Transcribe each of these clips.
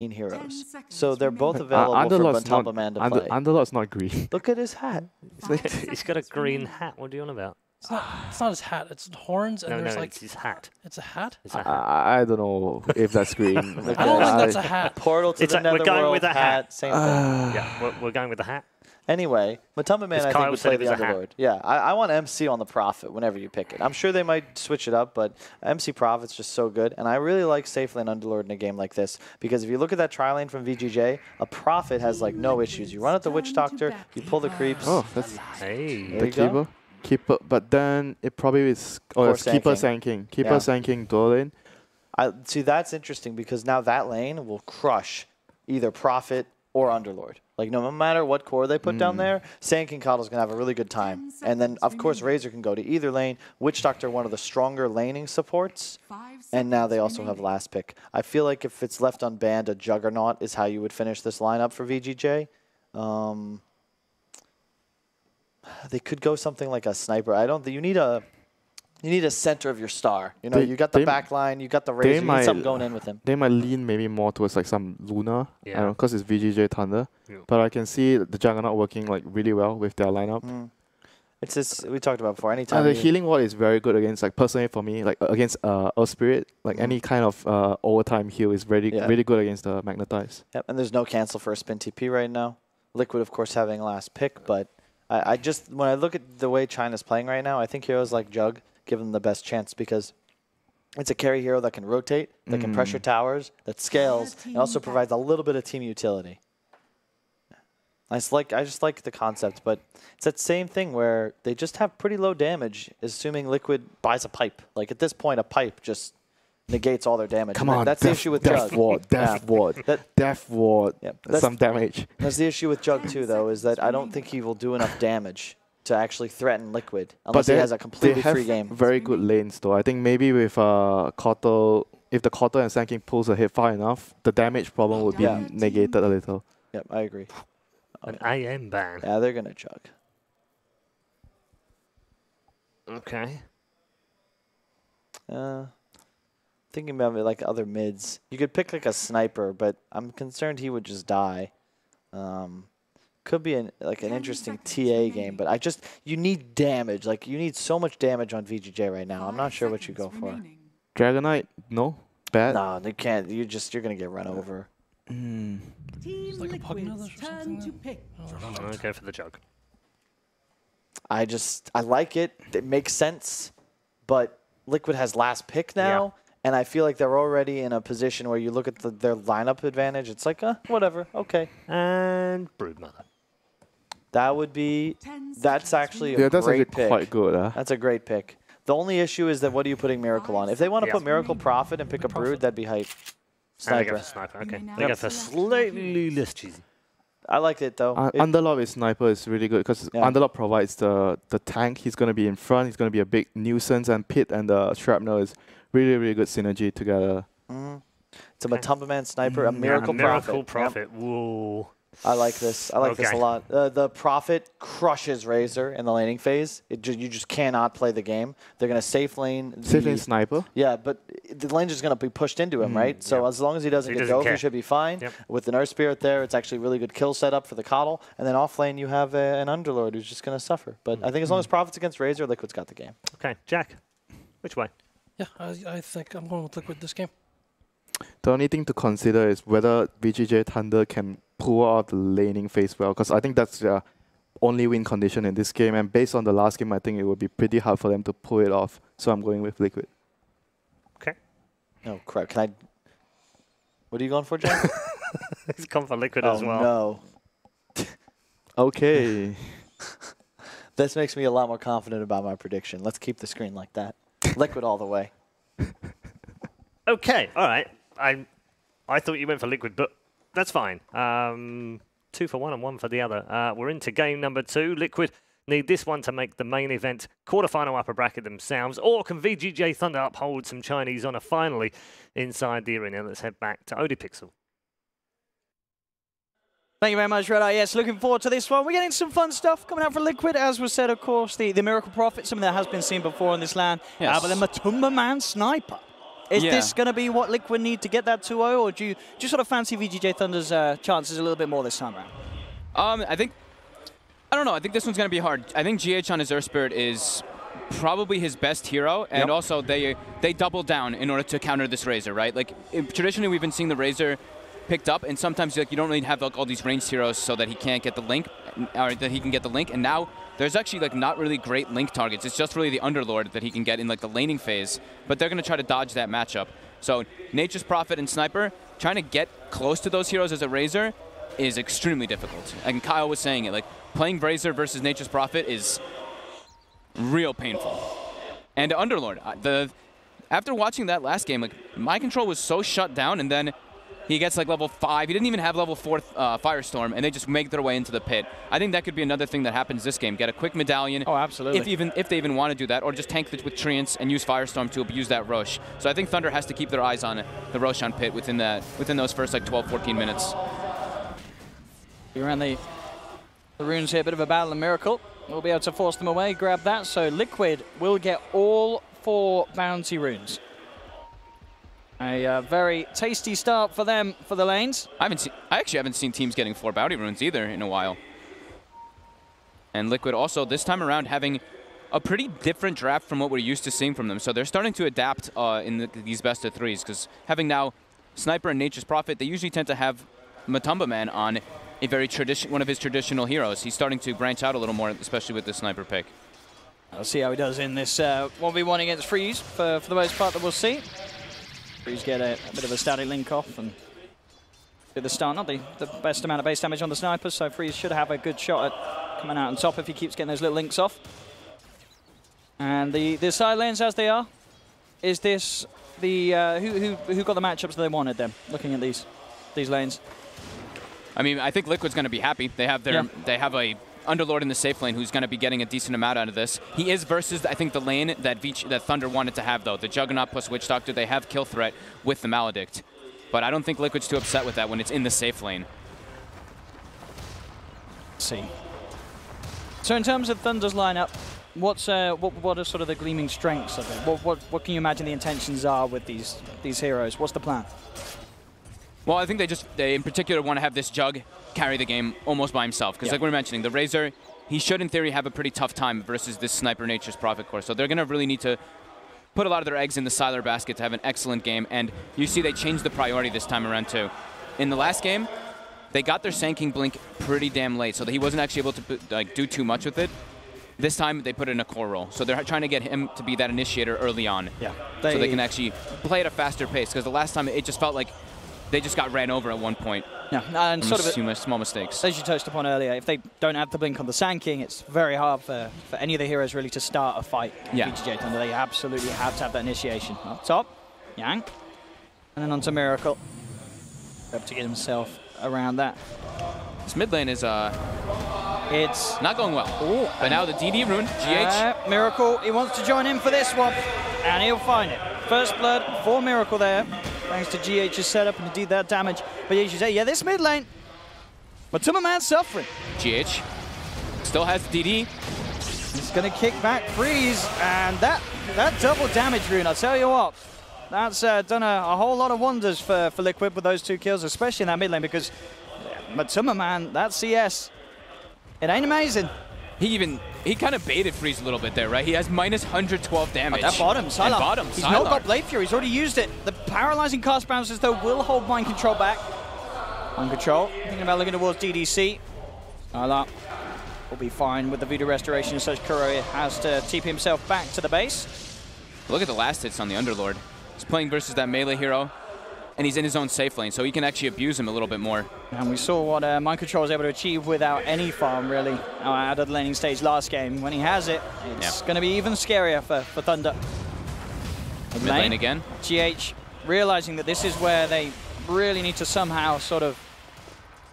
heroes. So they're both available for Matumba Man to play. Underlord's not green. Look at his hat. He's got a green hat. What are you on about? It's not his hat. It's horns, and there's like it's his hat. It's a hat. It's a hat. I don't know if that's green. I don't think that's a hat. Portal to the Netherworld. We're going with a hat. Same thing. Yeah, we're going with the hat. Anyway, Matumba Man, I think, would play the Underlord. Yeah, I want MC on the Prophet whenever you pick it. I'm sure they might switch it up, but MC Prophet's just so good. And I really like safe lane Underlord in a game like this, because if you look at that tri lane from VGJ, a Prophet has like no issues. You run at the Witch Doctor, you pull the creeps. Oh, that's the keeper. Keeper, but then it probably is. Oh, it's keeper Sanking. Keeper Sanking Dota lane. See, that's interesting, because now that lane will crush either Prophet or Underlord. Like, no matter what core they put down there, Sand King Coddle's going to have a really good time. And then, of course, Razor can go to either lane. Witch Doctor, one of the stronger laning supports. And now they also have last pick. I feel like if it's left unbanned, a Juggernaut is how you would finish this lineup for VGJ. They could go something like a Sniper. I don't think you need a... You need a center of your star. You know, you got the back line, you got the Razor, you need something going in with him. They might lean maybe more towards like some Luna, I don't know, because it's VGJ Thunder. But I can see the Juggernaut working like really well with their lineup. It's this we talked about before. Anytime the healing ward is very good against, like personally for me, like against Earth Spirit, like any kind of overtime heal is really good against the Magnetize. Yep, and there's no cancel for a spin TP right now. Liquid, of course, having last pick, but I just when I look at the way China's playing right now, I think heroes like Jug give them the best chance, because it's a carry hero that can rotate, that can pressure towers, that scales, and also provides a little bit of team utility. I just like the concept, but it's that same thing where they just have pretty low damage, assuming Liquid buys a pipe. Like at this point, a pipe just negates all their damage. Come on, that's the issue with Jug. Death Ward, some damage. That's the issue with Jug too, though, is that I don't think he will do enough damage to actually threaten Liquid, unless he has a completely free game. Very good lanes though. I think maybe with Kotal, if the Kotal and Sand King pulls ahead far enough, the damage problem would be negated a little. Yep, I agree. An AM ban. Yeah, they're gonna Jug. Okay. Thinking about it like other mids, you could pick like a Sniper, but I'm concerned he would just die. Could be an interesting TA game, but you need damage. Like you need so much damage on VGJ right now. I'm not sure what you go for. Dragon Knight, no, bad. No, they can't. You're gonna get run over. It's like a Pugnathers or something. I'll go for the Jug. I like it. It makes sense, but Liquid has last pick now. And I feel like they're already in a position where you look at their lineup advantage. It's like, whatever, okay. And Broodmother. That would be. That's actually a great pick. Quite good. That's a great pick. The only issue is that what are you putting Miracle on? If they want to put Miracle Prophet and pick a Brood, that'd be hype. Sniper. They go for Sniper. Okay. They go for slightly less cheesy. I liked it though. Underlord with Sniper is really good, because Underlord provides the tank. He's going to be in front. He's going to be a big nuisance, and Pit and the Shrapnel is really good synergy together. It's a Matumba Man Sniper, a Miracle Prophet. Whoa. I like this. I like this a lot. The Prophet crushes Razor in the laning phase. You just cannot play the game. They're going to safe lane. Safe lane Sniper? Yeah, but the lane's just going to be pushed into him, right? So as long as he doesn't get dove, he should be fine. With the Earth Spirit there, it's actually a really good kill setup for the Coddle. And then off lane, you have an Underlord who's just going to suffer. But I think as long as Prophet's against Razor, Liquid's got the game. Okay, Jack, which way? Yeah, I think I'm going with Liquid this game. The only thing to consider is whether VGJ Thunder can pull out the laning phase well, because I think that's their only win condition in this game. And based on the last game, I think it would be pretty hard for them to pull it off. So I'm going with Liquid. Okay. No, crap. Can I... What are you going for, Jack? He's gone for Liquid as well. No. Okay. This makes me a lot more confident about my prediction. Let's keep the screen like that. Liquid all the way. Okay, all right. I thought you went for Liquid, but that's fine. 2 for one and 1 for the other. We're into game number 2. Liquid need this one to make the main event quarterfinal upper bracket themselves, or can VGJ Thunder uphold some Chinese honor finally inside the arena? Let's head back to ODPixel. Thank you very much, Red Eye. Yes, looking forward to this one. We're getting some fun stuff coming out for Liquid. As was said, of course, the Miracle Prophet, something that has been seen before in this land. Yes. But the Matumba Man Sniper. Is this going to be what Liquid need to get that 2-0, or do you sort of fancy VGJ Thunder's chances a little bit more this time around? I don't know. I think this one's going to be hard. I think GH on his Earth Spirit is probably his best hero, and also they double down in order to counter this Razor, right? Like, traditionally we've been seeing the Razor picked up, and sometimes like you don't really have like all these ranged heroes so that he can't get the link, or that he can get the link, and now there's actually like not really great link targets. It's just really the Underlord that he can get in like the laning phase, but they're going to try to dodge that matchup. So Nature's Prophet and Sniper, trying to get close to those heroes as a Razor is extremely difficult. And Kyle was saying it, like playing Razor versus Nature's Prophet is real painful. And Underlord, after watching that last game, like my control was so shut down, and then he gets like level 5. He didn't even have level 4 Firestorm, and they just make their way into the pit. I think that could be another thing that happens this game. Get a quick medallion. Oh, absolutely. If they even want to do that, or just tank it with Treants and use Firestorm to abuse that Rosh. So I think Thunder has to keep their eyes on the Roshan pit within those first like 12, 14 minutes. Around the runes here, a bit of a battle and Miracle. We'll be able to force them away, grab that. So Liquid will get all 4 bounty runes. A very tasty start for them for the lanes. I actually haven't seen teams getting 4 bounty runes either in a while. And Liquid also this time around having a pretty different draft from what we're used to seeing from them. So they're starting to adapt in these best of 3s, because having now Sniper and Nature's Prophet, they usually tend to have Matumba Man on one of his traditional heroes. He's starting to branch out a little more, especially with the Sniper pick. I'll see how he does in this 1v1 against Freeze for the most part that we'll see. Freeze get a bit of a static link off and do the stun. Not the best amount of base damage on the Sniper, so Freeze should have a good shot at coming out on top if he keeps getting those little links off. And the side lanes as they are, is this the who got the matchups that they wanted then, looking at these lanes? I mean, I think Liquid's going to be happy. They have a Underlord in the safe lane who's going to be getting a decent amount out of this. He is versus, I think, the lane that Thunder wanted to have, though. The Juggernaut plus Witch Doctor, they have kill threat with the Maledict. But I don't think Liquid's too upset with that when it's in the safe lane. Let's see. So in terms of Thunder's lineup, what are sort of the gleaming strengths of it? What can you imagine the intentions are with these heroes? What's the plan? Well, I think they in particular want to have this Jug carry the game almost by himself. Because like we were mentioning, the Razor, he should in theory have a pretty tough time versus this Sniper Nature's Prophet core. So they're going to really need to put a lot of their eggs in the Sylar basket to have an excellent game. And you see they changed the priority this time around too. In the last game, they got their Sand Blink pretty damn late, so that he wasn't actually able to do too much with it. This time they put it in a core role. So they're trying to get him to be that initiator early on. Yeah. So they can actually play at a faster pace. Because the last time it just felt like they just got ran over at one point. Yeah, and sort of small mistakes. As you touched upon earlier, if they don't have the blink on the Sand King, it's very hard for any of the heroes really to start a fight. Yeah. VGJ Thunder, they absolutely have to have that initiation. Up top, Yang, and then onto Miracle. Up to get himself around that. This mid lane is it's not going well. Ooh, but now the DD rune, GH. Miracle, he wants to join in for this one, and he'll find it. First blood for Miracle there. Thanks to GH's setup and indeed that damage. But as you say, yeah, this mid lane, Matumba Man suffering. GH still has DD. He's going to kick back Freeze, and that double damage rune, I'll tell you what, that's done a whole lot of wonders for Liquid with those 2 kills, especially in that mid lane, because Matumba Man, that CS, it ain't amazing. He kind of baited Freeze a little bit there, right? He has minus 112 damage. That bottom, Sylar. He's not got Blade Fury. He's already used it. The paralyzing cast bounces, though, will hold Mind Control back. Mind Control, thinking about looking towards DDC. Sylar will be fine with the Voodoo Restoration, such Kuro has to TP himself back to the base. Look at the last hits on the Underlord. He's playing versus that melee hero, and he's in his own safe lane, so he can actually abuse him a little bit more. And we saw what Mind Control was able to achieve without any farm, really, out of the laning stage last game. When he has it, it's going to be even scarier for Thunder. Mid lane again. GH realizing that this is where they really need to somehow sort of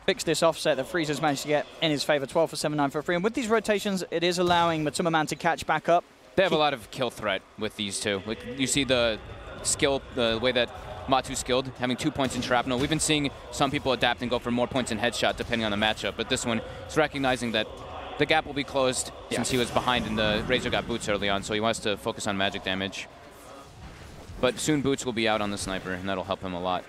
fix this offset that Freeze has managed to get in his favor, 12 for 7, 9 for 3. And with these rotations, it is allowing Matumba Man to catch back up. They have a lot of kill threat with these two. Like, you see the skill, the way that Matu's skilled, having 2 points in Shrapnel. We've been seeing some people adapt and go for more points in Headshot depending on the matchup, but this one is recognizing that the gap will be closed since he was behind and the Razor got boots early on, so he wants to focus on magic damage. But soon Boots will be out on the sniper, and that'll help him a lot.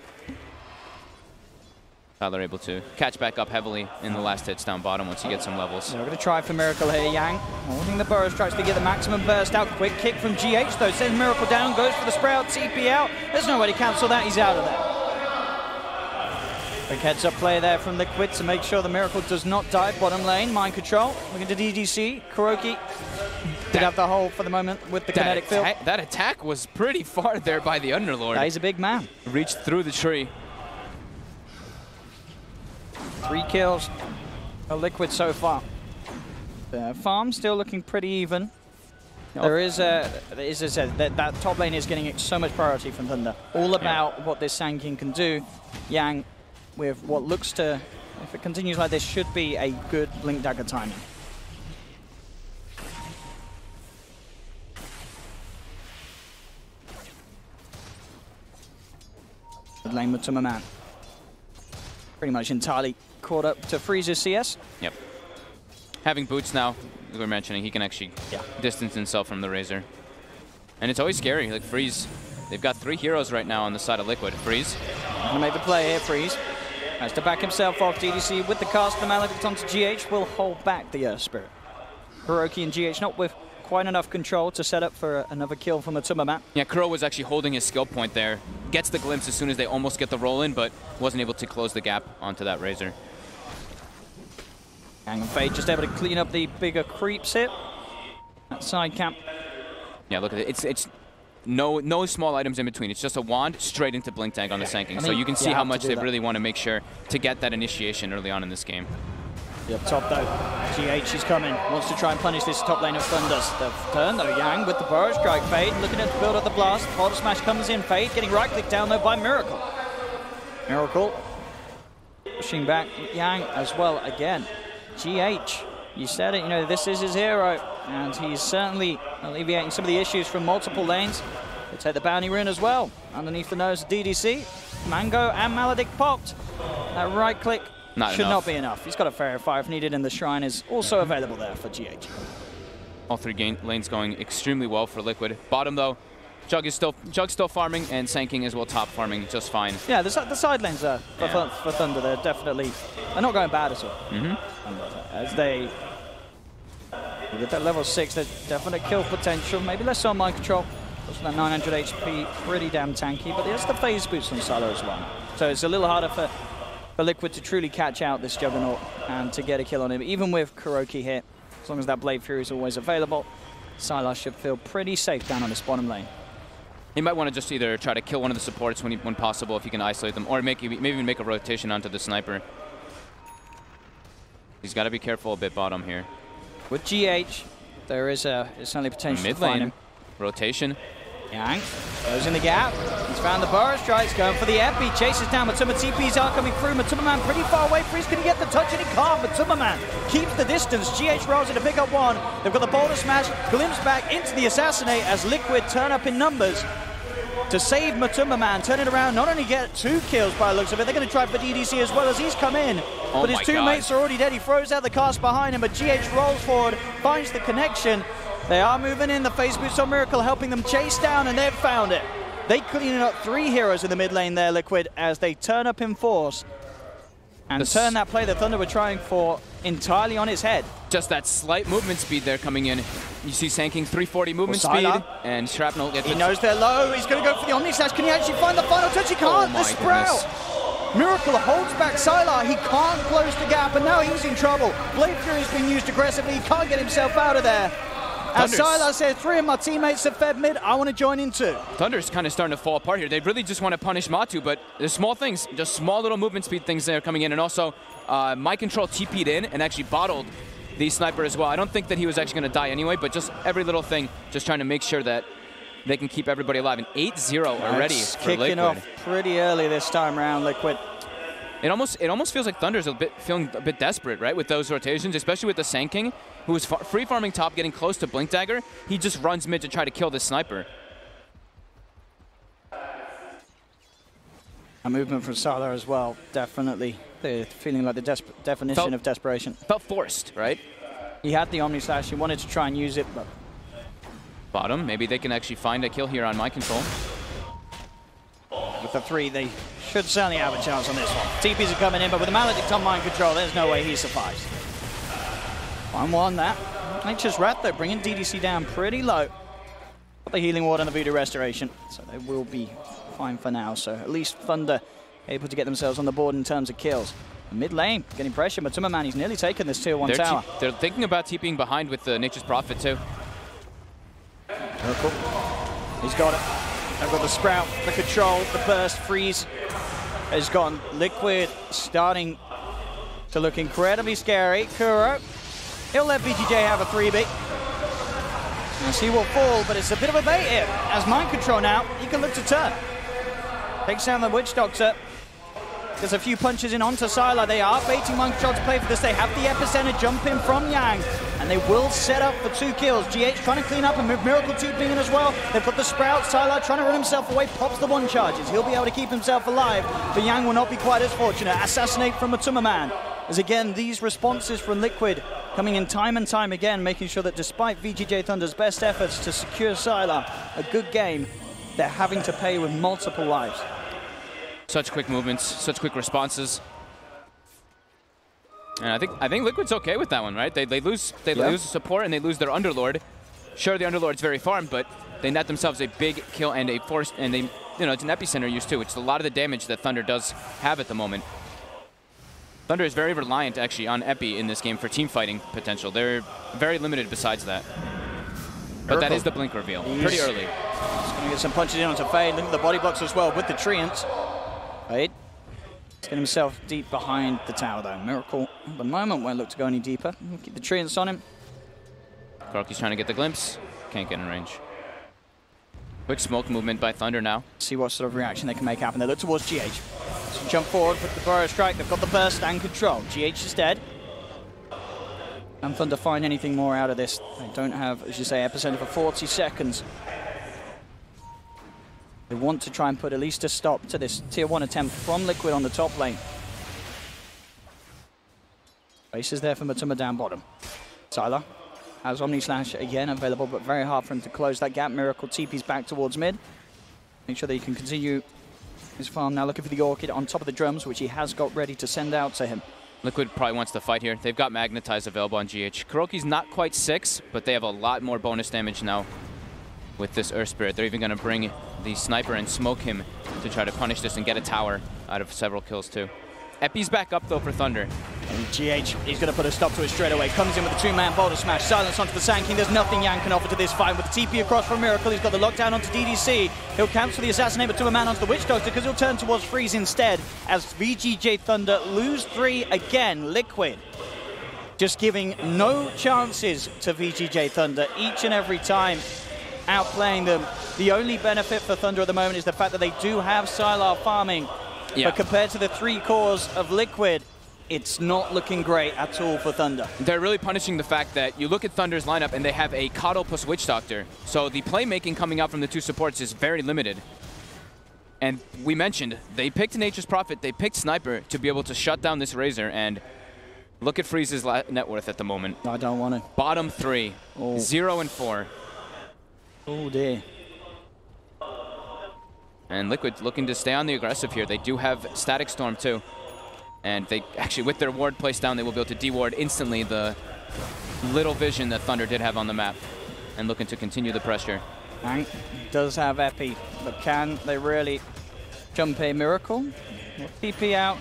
Tyler able to catch back up heavily in the last hits down bottom once he gets some levels. So we're going to try for Miracle here. Yang holding the burrow strikes to get the maximum burst out. Quick kick from GH though. Sends Miracle down, goes for the sprout, TP out. There's no way to cancel that. He's out of there. Quick heads up play there from Liquid to make sure the Miracle does not die. Bottom lane, mind control. Looking to DDC. Kuroki did have the hold for the moment with the kinetic field. That attack was pretty far there by the Underlord. He's a big man. Reached through the tree. 3 kills for Liquid so far. The farm still looking pretty even. There is, as I said, that top lane is getting so much priority from Thunder. All about what this Sand can do. Yang, with what looks to, if it continues like this, should be a good Blink Dagger timing. Good lane with Tummerman. Pretty much entirely caught up to Freeze's CS. Yep. Having Boots now, as we were mentioning, he can actually distance himself from the Razor. And it's always scary. Like Freeze, they've got 3 heroes right now on the side of Liquid. Freeze. Gonna make the play here, Freeze. Has to back himself off. DDC with the cast, the Maledict onto GH will hold back the Earth Spirit. Kuroki and GH not with quite enough control to set up for another kill from the Tummerman. Yeah, Kuro was actually holding his skill point there. Gets the glimpse as soon as they almost get the roll in, but wasn't able to close the gap onto that Razor. Yang and Fade just able to clean up the bigger creeps here. That side camp. Yeah, look at it. It's no small items in between. It's just a wand straight into Blink Tag on the Sanking. So you can see how much they really want to make sure to get that initiation early on in this game. Up top though, GH is coming, wants to try and punish this top lane of Thunders. The turn though, Yang with the burrow strike. Fade looking at the build up the blast. Border smash comes in. Fade getting right click down though by Miracle. Miracle pushing back Yang as well again. GH, you said it, you know, this is his hero, and he's certainly alleviating some of the issues from multiple lanes. They take the bounty rune as well. Underneath the nose of DDC, Mango and Maledict popped. That right click should not be enough. He's got a Fairy Fire if needed, and the Shrine is also available there for GH. All 3 lanes going extremely well for Liquid. Bottom though, Jug's still farming, and Sanking as well top farming just fine. Yeah, the side lanes are for Thunder. They're not going bad at all. As they get that level 6, there's definite kill potential. Maybe less on mind control. Also that 900 HP, pretty damn tanky. But there's the phase boost on Silo as well. So it's a little harder for Liquid to truly catch out this Juggernaut and to get a kill on him. Even with Kuroki here, as long as that Blade Fury is always available, Sylar should feel pretty safe down on this bottom lane. He might want to just either try to kill one of the supports when possible, if he can isolate them, or maybe even make a rotation onto the sniper. He's got to be careful a bit bottom here. With GH, there is certainly potential mid to find lane him. rotation. Yang goes in the gap. He's found the burrow strikes, going for the epi. Chases down Matuma. TPs are coming through. Matuma pretty far away. Freeze can he get the touch, and he can't. Matuma keeps the distance. GH rolls in to pick up one. They've got the boulder smash. Glimpse back into the assassinate as Liquid turn up in numbers to save Matuma. Turn it around. Not only get 2 kills by the looks of it, they're going to try for DDC as well as he's come in. But his 2 mates are already dead. He throws out the cast behind him, but GH rolls forward, finds the connection. They are moving in. The phase boost on Miracle helping them chase down, and they've found it. They clean up 3 heroes in the mid lane there, Liquid, as they turn up in force and turn that play that Thunder were trying for entirely on its head. Just that slight movement speed there coming in. You see Sanking 340 movement speed, and Shrapnel gets... He knows they're low. He's going to go for the Omni Slash. Can he actually find the final touch? He can't. The Sprout. Miracle holds back Sylar. He can't close the gap, and now he's in trouble. Blade Fury is being used aggressively. He can't get himself out of there. As Sylar says, 3 of my teammates have fed mid. I want to join in too. Thunder's kind of starting to fall apart here. They really just want to punish Matu, but there's small things, just small little movement speed things there coming in. And also, My Control TP'd in and actually bottled the sniper as well. I don't think that he was actually going to die anyway, but just every little thing, just trying to make sure that they can keep everybody alive. And 8-0 already for Liquid. Kicking off pretty early this time around, Liquid. It almost feels like Thunder's feeling a bit desperate, right, with those rotations, especially with the Sanking, who is free farming top, getting close to Blink Dagger. He just runs mid to try to kill this sniper. A movement from Sylar as well, definitely. They're feeling like the definition of desperation. Felt forced, right? He had the Omni Slash. He wanted to try and use it, but... Bottom, maybe they can actually find a kill here on My Control. with the 3, they should certainly have a chance on this one. TPs are coming in, but with the Maledict on mind control, there's no way he survives. 1-1 that. Nature's Wrath, though, bringing DDC down pretty low. Got the Healing Ward and the Voodoo Restoration, so they will be fine for now. So at least Thunder able to get themselves on the board in terms of kills. Mid lane, getting pressure. Matuma Man, he's nearly taken this tier 1 tower. They're thinking about TPing behind with the Nature's Prophet, too. Miracle. He's got it. They've got the Sprout, the Control, the Burst, Freeze. Has gone. Liquid starting to look incredibly scary. Kuro, he'll let VGJ have a 3B. And he will fall, but it's a bit of a bait here. As Mind Control now, he can look to turn. Takes down the Witch Doctor. There's a few punches in onto Sylar. They are baiting Mind Control to play for this. They have the Epicenter jump in from Yang, and they will set up for 2 kills. GH trying to clean up, and Miracle 2 being in as well. They've got the Sprout. Sylar trying to run himself away, pops the 1 charges. He'll be able to keep himself alive, but Yang will not be quite as fortunate. Assassinate from Matuma Man. As again, these responses from Liquid coming in time and time again, making sure that despite VGJ Thunder's best efforts to secure Sylar a good game, they're having to pay with multiple lives. Such quick movements, such quick responses. And I think Liquid's okay with that one, right? They lose support and they lose their Underlord. Sure, the Underlord's very farmed, but they net themselves a big kill and a force, and they, it's an epicenter use too, which is a lot of the damage that Thunder does have at the moment. Thunder is very reliant actually on Epi in this game for team fighting potential. They're very limited besides that. But that is the blink reveal, pretty early. He's going to get some punches in onto Fade. Look at the body blocks as well with the Treants. Fade. He's getting himself deep behind the tower though. Miracle at the moment won't look to go any deeper. We'll keep the Treants on him. Kuroki's trying to get the glimpse. Can't get in range. Quick smoke movement by Thunder now. See what sort of reaction they can make happen. They look towards GH. So jump forward, put the Burrow Strike. They've got the burst and control. GH is dead. Can Thunder find anything more out of this? They don't have, as you say, Epicenter for 40 seconds. They want to try and put at least a stop to this tier 1 attempt from Liquid on the top lane. Base is there for Matuma down bottom. Sylar has Omni Slash again available, but very hard for him to close that gap. Miracle TP's back towards mid. Make sure that he can continue his farm now, looking for the Orchid on top of the drums, which he has got ready to send out to him. Liquid probably wants to fight here. They've got Magnetize available on GH. Kuroki's not quite 6, but they have a lot more bonus damage now with this Earth Spirit. They're even going to bring the Sniper and smoke him to try to punish this and get a tower out of several kills too. Epi's back up though for Thunder. And GH, he's going to put a stop to it straight away. Comes in with a 2-man boulder smash. Silence onto the Sand King. There's nothing Yang can offer to this fight. With the TP across from Miracle, he's got the lockdown onto DDC. He'll cancel the Assassinate to a man onto the Witch Doctor because he'll turn towards Freeze instead as VGJ Thunder lose 3 again. Liquid just giving no chances to VGJ Thunder each and every time, outplaying them. The only benefit for Thunder at the moment is the fact that they do have Sylar farming. Yeah. But compared to the 3 cores of Liquid, it's not looking great at all for Thunder. They're really punishing the fact that you look at Thunder's lineup and they have a Coddle plus Witch Doctor. So the playmaking coming out from the 2 supports is very limited. And we mentioned, they picked Nature's Prophet, they picked Sniper to be able to shut down this Razor, and look at Freeze's net worth at the moment. I don't want to. Bottom 3, 0 and 4. Oh dear. And Liquid looking to stay on the aggressive here. They do have Static Storm too. And they actually, with their ward placed down, they will be able to de-ward instantly the little vision that Thunder did have on the map. And looking to continue the pressure. Hank does have Epi, but can they really jump a Miracle? TP out.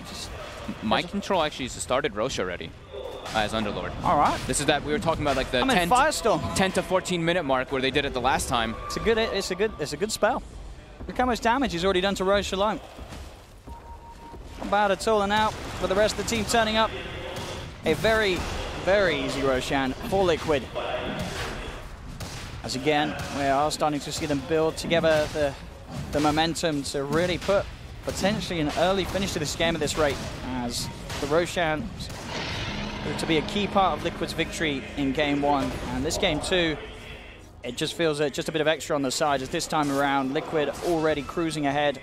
Mind Control actually started Roche already as Underlord. All right. This is that we were talking about, like the 10 to 14 minute mark where they did it the last time. It's a good spell. Look how much damage he's already done to Roche alone. Not bad at all. And now for the rest of the team turning up, a very, very easy Roshan for Liquid. As again, we are starting to see them build together the momentum to really put potentially an early finish to this game at this rate, as the Roshan to be a key part of Liquid's victory in game 1. And this game 2, it just feels just a bit of extra on the side, as this time around, Liquid already cruising ahead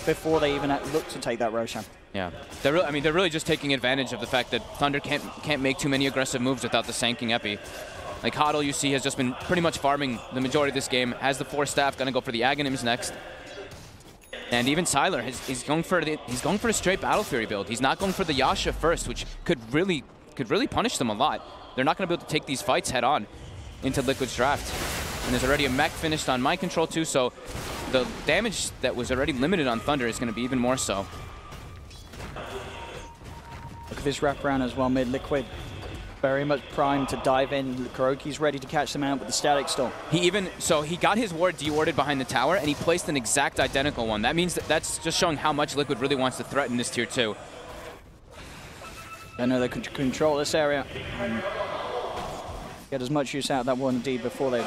before they even look to take that Roshan. Yeah, they're really just taking advantage of the fact that Thunder can't make too many aggressive moves without the Sanking Epi. Like Coddle, you see, has just been pretty much farming the majority of this game. Has the 4 staff, gonna go for the Aghanims next. And even Sylar, he's going for a straight Battle Fury build. He's not going for the Yasha first, which could really punish them a lot. They're not going to be able to take these fights head on into Liquid's draft. And there's already a mech finished on Mind Control too, so the damage that was already limited on Thunder is going to be even more so. Look at this wraparound as well, mid. Liquid very much primed to dive in. Kuroki's ready to catch them out with the Static Storm. He got his ward dewarded behind the tower, and he placed an exact identical one. That means that's just showing how much Liquid really wants to threaten this tier 2. I know they could control this area and get as much use out of that one indeed before they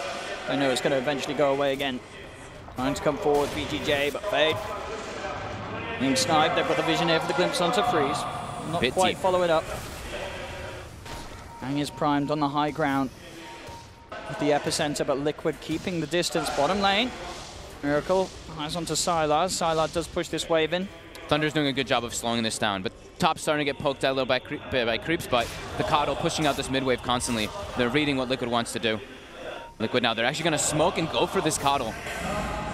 know it's going to eventually go away again. Trying to come forward, VGJ, but Fade being sniped. They've got the vision here for the glimpse onto Freeze. Not Bit quite deep. follow it up. Hang is primed on the high ground with the epicenter, but Liquid keeping the distance. Bottom lane, Miracle eyes onto Sylar. Sylar does push this wave in. Thunder's doing a good job of slowing this down, but top's starting to get poked out a little by creeps, but the Coddle pushing out this mid wave constantly. They're reading what Liquid wants to do. Liquid now, they're actually going to smoke and go for this Coddle.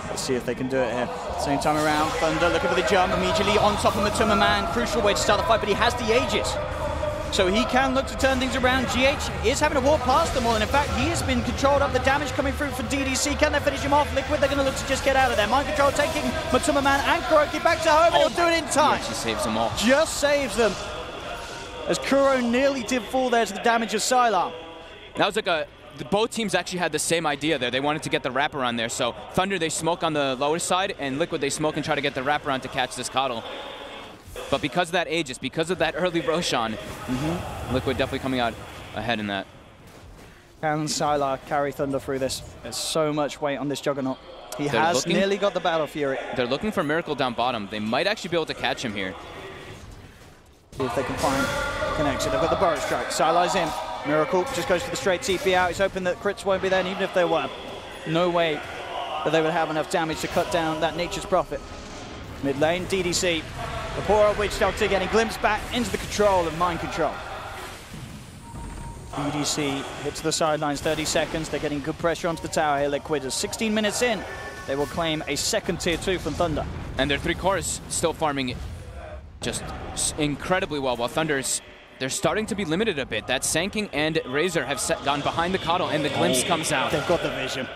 Let's see if they can do it here. Same time around, Thunder looking for the jump, immediately on top of Matuma Man. Crucial way to start the fight, but he has the Aegis. So he can look to turn things around. GH is having to walk past them all, and in fact, he has been controlled up. The damage coming through for DDC. Can they finish him off? Liquid, they're going to look to just get out of there. Mind Control taking Matuma Man and Kuroki back to home, and he'll do it in time. He actually saves them all. Just saves them. As Kuro nearly did fall there to the damage of Sylar. That was like both teams actually had the same idea there. They wanted to get the wraparound there. So Thunder, they smoke on the lower side, and Liquid, they smoke and try to get the wraparound to catch this Coddle. But because of that Aegis, because of that early Roshan, Liquid definitely coming out ahead in that. Can Sylar carry Thunder through this? There's so much weight on this Juggernaut. He has nearly got the Battle Fury. They're looking for Miracle down bottom. They might actually be able to catch him here. See if they can find a connection. They've got the Burrow Strike. Sylar's in. Miracle just goes for the straight TP out. He's hoping that crits won't be there, and even if they were, no way that they would have enough damage to cut down that Nature's Prophet. Mid lane, DDC. The poor Witch Doctor getting glimpsed back into the control of Mind Control. DDC hits the sidelines, 30 seconds. They're getting good pressure onto the tower here. Liquid is 16 minutes in. They will claim a second tier 2 from Thunder. And their 3 cores still farming just incredibly well, while Thunder's, they're starting to be limited a bit. That Sanking and Razor have gone behind the Coddle, and the glimpse comes out. They've got the vision.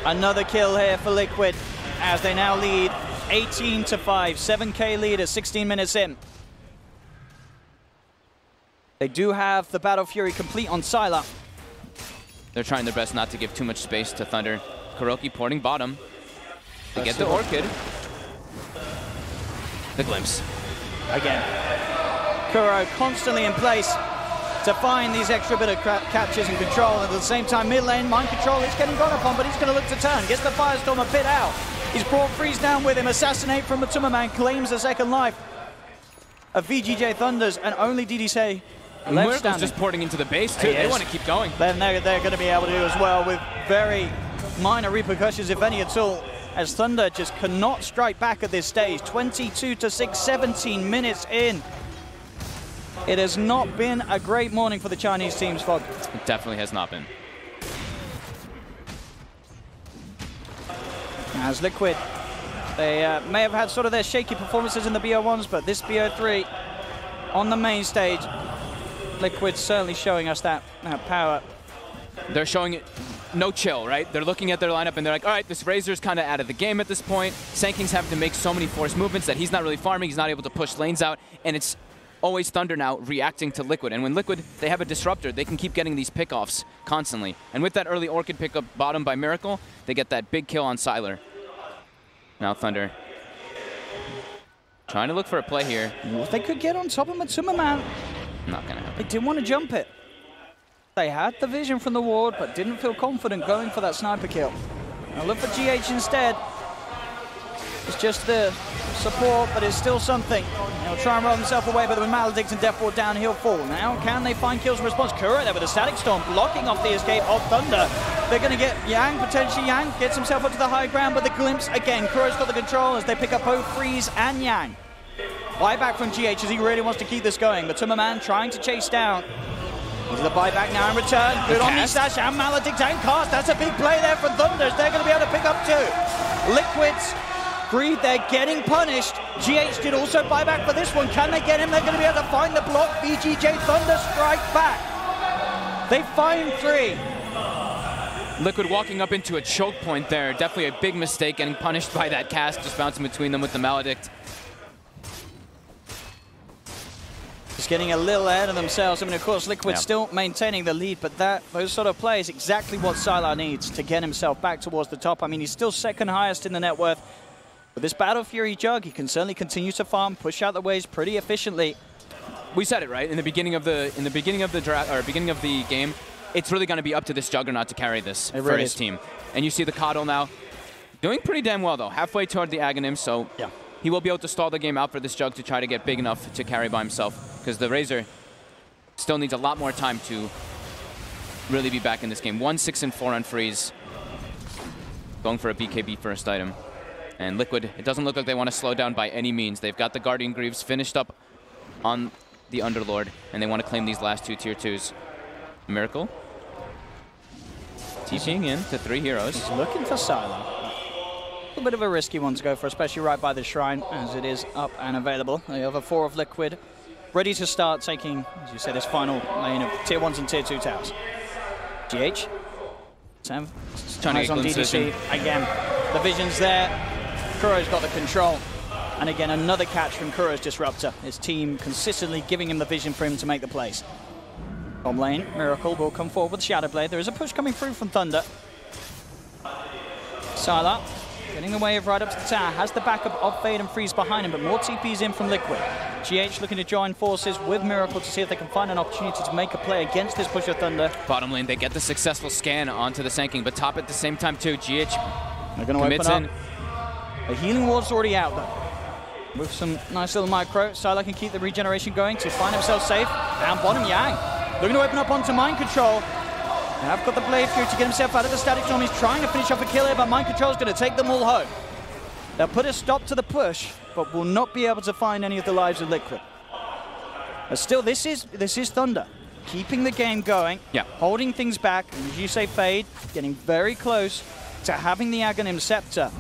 Another kill here for Liquid as they now lead 18-5, 7K lead at 16 minutes in. They do have the Battle Fury complete on Sylar. They're trying their best not to give too much space to Thunder. Kuroki porting bottom. They get the Orchid. The glimpse. Again. Kuro constantly in place to find these extra bit of captures and control. And at the same time, mid lane, Mind Control is getting gone upon, but he's going to look to turn. Gets the Firestorm a bit out. He's brought Freeze down with him. Assassinate from Matuma Man claims a second life of VGJ Thunders, and only DDC left Miracle's standing. just porting into the base too. They want to keep going. Then they're going to be able to do as well with very minor repercussions, if any at all, as Thunder just cannot strike back at this stage. 22-6, 17 minutes in. It has not been a great morning for the Chinese teams, Fog. It definitely has not been. As Liquid, they may have had sort of their shaky performances in the BO1s, but this BO3 on the main stage, Liquid certainly showing us that power. They're showing it no chill, right? They're looking at their lineup and they're like, all right, this Razor's kind of out of the game at this point. Sanking's having to make so many forced movements that he's not really farming, he's not able to push lanes out, and it's always Thunder now reacting to Liquid. And when Liquid, they have a disruptor, they can keep getting these pickoffs constantly. And with that early Orchid pickup bottom by Miracle, they get that big kill on Sylar. Now Thunder trying to look for a play here. If they could get on top of Matuma Man, Not going to happen. they didn't want to jump it. They had the vision from the ward, but didn't feel confident going for that sniper kill. Now look for GH instead. It's just the support, but it's still something. He'll try and roll himself away, but with Maledict and Death Ward down, he'll fall. Now, can they find kills in response? Kuro there with a Static Storm, blocking off the escape of Thunder. They're going to get Yang, potentially Yang, gets himself up to the high ground, but the glimpse again. Kuro's got the control as they pick up both Freeze and Yang. Buyback from GH as he really wants to keep this going. Matuma Man trying to chase down. Into the buyback now in return. Good on the slash and Maledict and cast. That's a big play there for Thunders. They're going to be able to pick up 2. Liquid's Greed, they're getting punished. GH did also buy back for this one. Can they get him? They're going to be able to find the block. VGJ Thunder strike back. They find 3. Liquid walking up into a choke point there. Definitely a big mistake, getting punished by that cast, just bouncing between them with the Maledict. Just getting a little ahead of themselves. I mean, of course, Liquid still maintaining the lead, but those sort of plays exactly what Sylar needs to get himself back towards the top. I mean, he's still second highest in the net worth. With this Battle Fury Jug, he can certainly continue to farm, push out the waves pretty efficiently. We said it, right? In the beginning of the draft, or beginning of the game, it's really going to be up to this Juggernaut to carry this for his team. And you see the Coddle now doing pretty damn well, though. Halfway toward the Aghanim, so he will be able to stall the game out for this Jug to try to get big enough to carry by himself. Because the Razor still needs a lot more time to really be back in this game. 1-6-4 on Freeze. Going for a BKB first item. And Liquid, it doesn't look like they want to slow down by any means. They've got the Guardian Greaves finished up on the Underlord, and they want to claim these last 2 tier 2s. Miracle. TPing in to 3 heroes. He's looking for Sylar. A bit of a risky one to go for, especially right by the shrine, as it is up and available. The other 4 of Liquid ready to start taking, as you said, this final lane of tier 1s and tier 2 towers. GH. Sam. Eyes on DDC. Again, the vision's there. Kuro's got the control. And again, another catch from Kuro's Disruptor. His team consistently giving him the vision for him to make the plays. Bottom lane, Miracle will come forward with Shadow Blade. There is a push coming through from Thunder. Sylar getting the wave right up to the tower. Has the backup of Fade and Freeze behind him, but more TPs in from Liquid. GH looking to join forces with Miracle to see if they can find an opportunity to make a play against this push of Thunder. Bottom lane, they get the successful scan onto the Sanking, but top at the same time too. GH they're going to open up. The healing ward's already out though. With some nice little micro, Sylar can keep the regeneration going to find himself safe. And bottom Yang looking to open up onto Mind Control. They have got the Blade Fury to get himself out of the Static Storm. He's trying to finish off a kill here, but Mind Control is going to take them all home. They'll put a stop to the push, but will not be able to find any of the lives of Liquid. But still, this is Thunder. Keeping the game going, holding things back, and as you say, Fade, getting very close to having the Aghanim Scepter.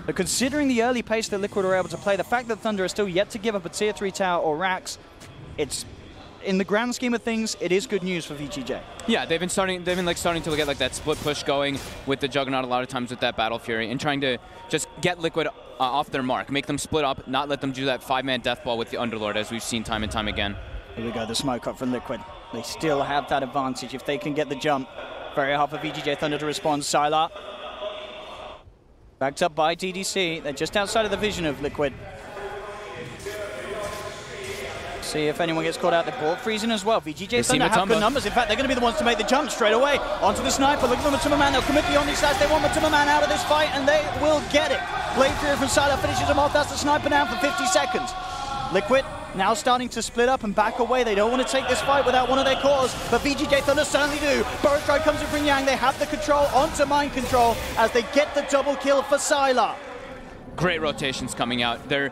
But considering the early pace that Liquid were able to play, the fact that Thunder is still yet to give up a tier 3 tower or racks, it's, in the grand scheme of things, it is good news for VGJ. Yeah, they've been starting to get like that split push going with the Juggernaut a lot of times with that Battle Fury and trying to just get Liquid off their mark, make them split up, not let them do that 5-man death ball with the Underlord as we've seen time and time again. Here we go, the smoke up from Liquid. They still have that advantage if they can get the jump. Very hard for VGJ Thunder to respond. Sylar backed up by DDC. They're just outside of the vision of Liquid. See if anyone gets caught out. They're ball freezing as well. VGJ Thunder have good numbers. In fact, they're going to be the ones to make the jump straight away. Onto the sniper, looking for Matuma Man. They'll commit beyond these sides. They want Matuma Man out of this fight, and they will get it. Blade Fury from Sylar finishes him off. That's the sniper down for 50 seconds. Liquid now starting to split up and back away. They don't want to take this fight without one of their cores, but VGJ Thunder certainly do. Burrow Strike comes in from Yang. They have the control onto Mind Control as they get the double kill for Sylar. Great rotations coming out. They're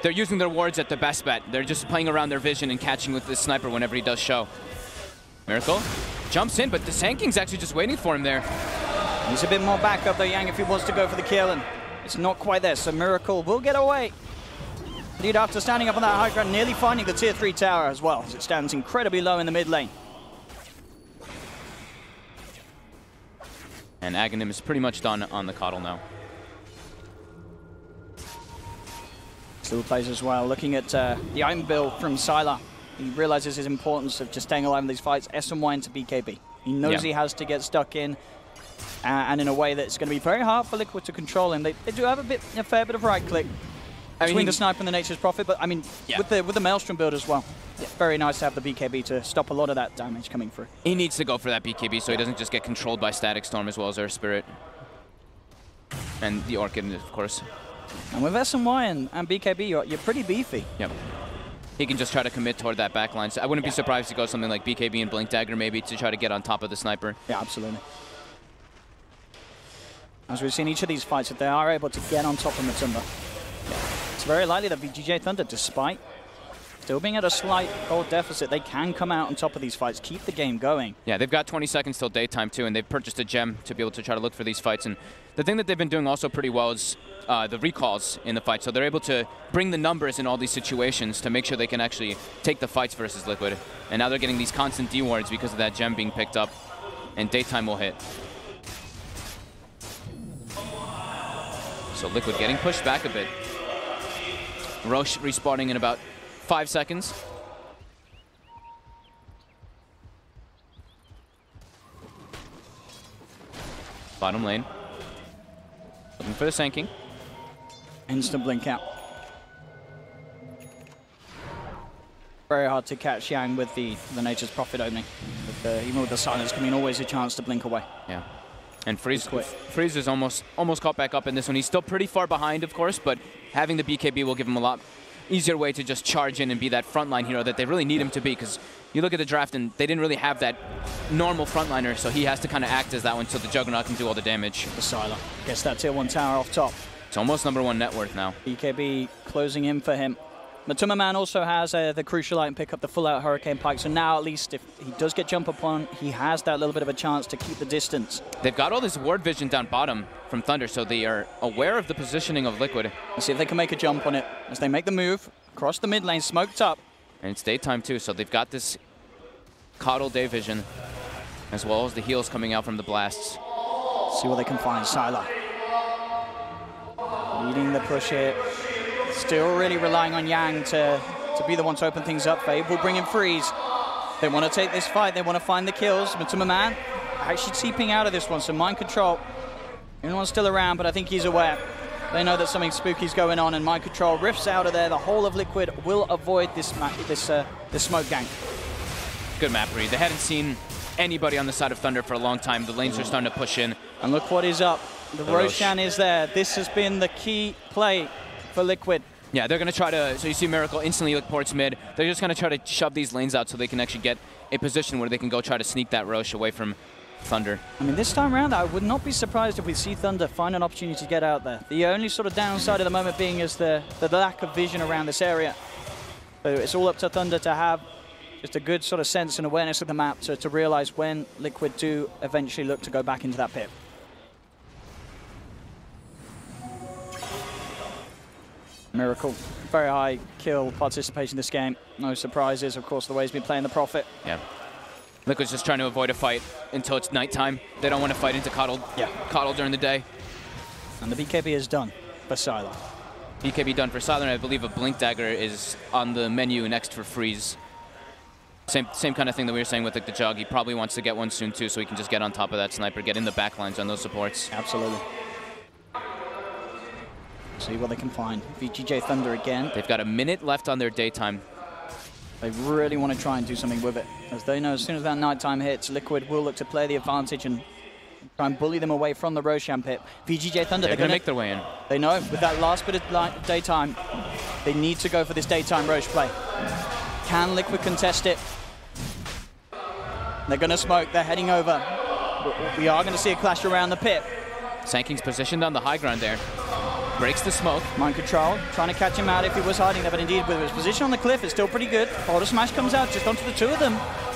using their wards at the best bet. They're just playing around their vision and catching with the sniper whenever he does show. Miracle jumps in, but the Sanking's actually just waiting for him there. He's a bit more backup though, Yang, if he wants to go for the kill, and it's not quite there, so Miracle will get away. Indeed, after standing up on that high ground, nearly finding the tier 3 tower as well, as it stands incredibly low in the mid lane. And Aghanim is pretty much done on the Coddle now. Still plays as well, looking at the item build from Sylar. He realizes his importance of just staying alive in these fights. S and Y into BKB. He knows he has to get stuck in, and in a way that's going to be very hard for Liquid to control him. They do have a fair bit of right click between the Sniper and the Nature's Prophet, but I mean, with the Maelstrom build as well, very nice to have the BKB to stop a lot of that damage coming through. He needs to go for that BKB so he doesn't just get controlled by Static Storm as well as Earth Spirit. And the Orchid, of course. And with S&Y and BKB, you're pretty beefy. Yep. He can just try to commit toward that backline. So I wouldn't be surprised to go something like BKB and Blink Dagger maybe to try to get on top of the Sniper. Yeah, absolutely. As we've seen each of these fights, if they are able to get on top of Matumba, it's very likely that VGJ Thunder, despite Still being at a slight gold deficit, they can come out on top of these fights, keep the game going. Yeah, they've got 20 seconds till daytime too, and they've purchased a gem to be able to try to look for these fights. And the thing that they've been doing also pretty well is the recalls in the fight. So they're able to bring the numbers in all these situations to make sure they can actually take the fights versus Liquid. And now they're getting these constant D wards because of that gem being picked up, and daytime will hit. So Liquid getting pushed back a bit. Roche respawning in about 5 seconds. Bottom lane. Looking for the sinking. Instant blink out. Very hard to catch Yang with the Nature's Prophet opening. Even with the silence coming, always a chance to blink away. Yeah. And Freeze is almost caught back up in this one. He's still pretty far behind, of course, but having the BKB will give him a lot easier way to just charge in and be that frontline hero that they really need him to be, because you look at the draft and they didn't really have that normal frontliner, so he has to kind of act as that one so the Juggernaut can do all the damage. The Sylar gets that tier 1 tower off top. It's almost #1 net worth now. BKB closing in for him. Matuma Man also has the crucial item, pick up the full-out Hurricane Pike, so now at least if he does get jump upon, he has that little bit of a chance to keep the distance. They've got all this ward vision down bottom from Thunder, so they are aware of the positioning of Liquid. Let's see if they can make a jump on it as they make the move across the mid lane, smoked up. And it's daytime too, so they've got this Coddle day vision, as well as the heals coming out from the blasts. See what they can find. Sylar leading the push here. Still really relying on Yang to be the one to open things up. Fave will bring in Freeze. They want to take this fight. They want to find the kills. Matuma Man actually seeping out of this one, so Mind Control. Everyone's still around, but I think he's aware. They know that something spooky's going on, and Mind Control rips out of there. The whole of Liquid will avoid this smoke gank. Good map read. They hadn't seen anybody on the side of Thunder for a long time. The lanes are starting to push in. And look what is up. The Roshan is there. This has been the key play for Liquid. Yeah, they're going to try to, so you see Miracle instantly look ports mid. They're just going to try to shove these lanes out so they can actually get a position where they can go try to sneak that Roche away from Thunder. I mean, this time around, I would not be surprised if we see Thunder find an opportunity to get out there. The only sort of downside at the moment being is the lack of vision around this area. So it's all up to Thunder to have just a good sort of sense and awareness of the map to realize when Liquid do eventually look to go back into that pit. Miracle, very high kill participation in this game. No surprises, of course, the way he's been playing the Prophet. Yeah. Liquid's just trying to avoid a fight until it's nighttime. They don't want to fight into Coddle during the day. And the BKB is done for Sylar. BKB done for Sylar, and I believe a Blink Dagger is on the menu next for Freeze. Same kind of thing that we were saying with like, the Jug. He probably wants to get one soon too, so he can just get on top of that sniper, get in the backlines on those supports. Absolutely. See what they can find. VGJ Thunder again. They've got a minute left on their daytime. They really want to try and do something with it, as they know as soon as that nighttime hits, Liquid will look to play the advantage and try and bully them away from the Roshan pit. VGJ Thunder, they're going to make their way in. They know, with that last bit of daytime, they need to go for this daytime Roche play. Can Liquid contest it? They're going to smoke, they're heading over. We are going to see a clash around the pit. Sanking's positioned on the high ground there. Breaks the smoke. Mind Control, trying to catch him out if he was hiding there, but indeed with his position on the cliff, it's still pretty good. Boulder Smash comes out just onto the two of them.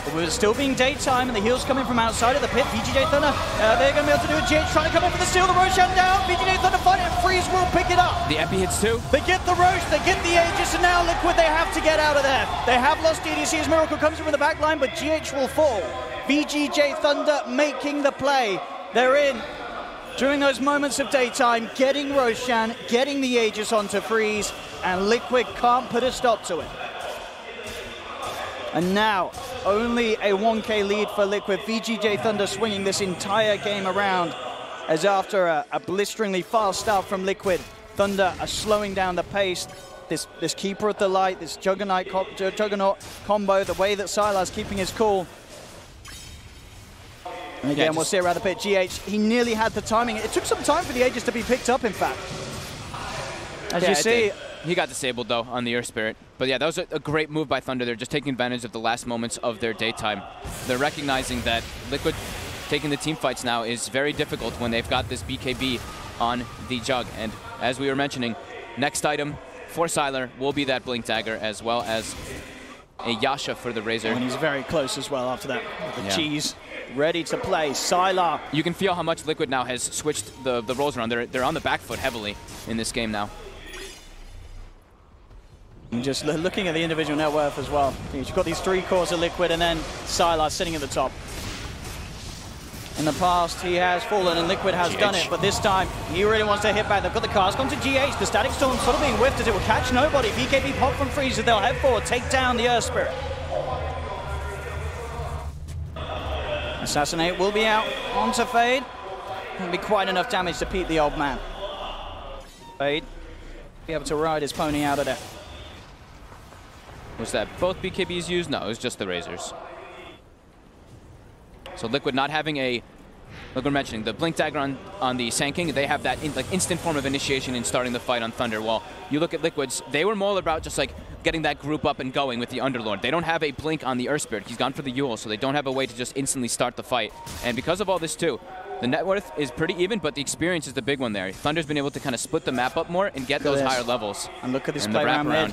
It was still being daytime, and the heals coming from outside of the pit. VGJ Thunder, they're going to be able to do it. GH trying to come in for the steal, the Roshan down. VGJ Thunder fight it, and Freeze will pick it up. The Epi hits too. They get the Roche, they get the Aegis, and now Liquid, they have to get out of there. They have lost DDC as Miracle comes in with the back line, but GH will fall. VGJ Thunder making the play. They're in. During those moments of daytime, getting Roshan, getting the Aegis onto Freeze, and Liquid can't put a stop to it. And now, only a 1K lead for Liquid. VGJ Thunder swinging this entire game around, as after a blisteringly fast start from Liquid, Thunder are slowing down the pace. This Keeper of the Light, this Juggernaut combo, the way that Sylar's keeping his cool. And again, we'll see around the pit. GH, he nearly had the timing. It took some time for the Aegis to be picked up, in fact. As you see. He got disabled, though, on the Earth Spirit. But yeah, that was a great move by Thunder. They're just taking advantage of the last moments of their daytime. They're recognizing that Liquid taking the team fights now is very difficult when they've got this BKB on the Jug. And as we were mentioning, next item, for Sylar will be that Blink Dagger, as well as a Yasha for the Razor. And he's very close as well after that. The cheese ready to play. Sylar. You can feel how much Liquid now has switched the roles around. They're on the back foot heavily in this game now. And just looking at the individual net worth as well. You've got these 3 cores of Liquid and then Sylar sitting at the top. In the past, he has fallen and Liquid has done it, but this time, he really wants to hit back. They've got the cast onto GH. The Static Storm sort of being whiffed as it will catch nobody. BKB pop from Freeze, they'll head forward, take down the Earth Spirit. Assassinate will be out onto Fade. Won't be quite enough damage to Pete the old man. Fade be able to ride his pony out of there. Was that both BKBs used? No, it was just the Razors. So Liquid not having a, like we're mentioning, the Blink Dagger on the Sand King, they have that instant form of initiation in starting the fight on Thunder. While you look at Liquid's, they were more about just like getting that group up and going with the Underlord. They don't have a Blink on the Earth Spirit. He's gone for the Yule, so they don't have a way to just instantly start the fight. And because of all this too, the net worth is pretty even, but the experience is the big one there. Thunder's been able to kind of split the map up more and get those higher levels. And look at this play around mid.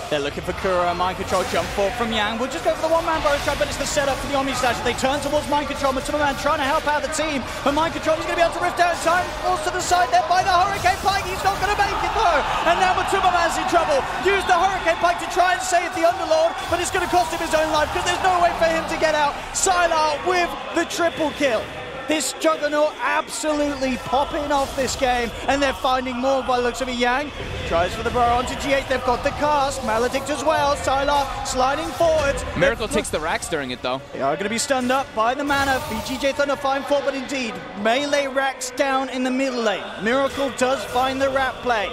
They're looking for Kuro, mind control jump forward from Yang. We'll just go for the one-man bonus trap, but it's the setup for the Omni Slash. They turn towards mind control. Matuma trying to help out the team, but mind control is going to be able to rift out in time. Falls to the side there by the Hurricane Pike. He's not going to make it though. And now Matuma's in trouble. Use the Hurricane Pike to try and save the Underlord, but it's going to cost him his own life because there's no way for him to get out. Sylar with the triple kill. This Juggernaut absolutely popping off this game, and they're finding more by the looks of it. Yang tries for the burrow onto GH. They've got the cast. Maledict as well. Sylar sliding forward. Miracle takes the racks during it, though. They are going to be stunned up by the mana. VGJ Thunder fine for, but indeed, melee racks down in the middle lane. Miracle does find the rat play,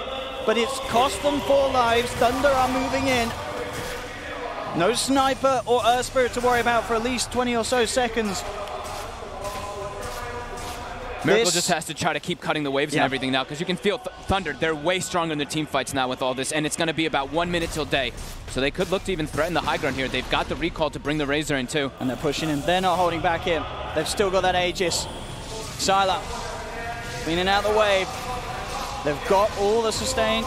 but it's cost them 4 lives. Thunder are moving in. No sniper or Earth Spirit to worry about for at least 20 or so seconds. Miracle just has to try to keep cutting the waves and everything now, because you can feel Thunder, they're way stronger in their team fights now with all this, and it's going to be about 1 minute till day. So they could look to even threaten the high ground here. They've got the recall to bring the Razor in too. And they're pushing him. They're not holding back in. They've still got that Aegis. Sylar cleaning out the wave. They've got all the sustain.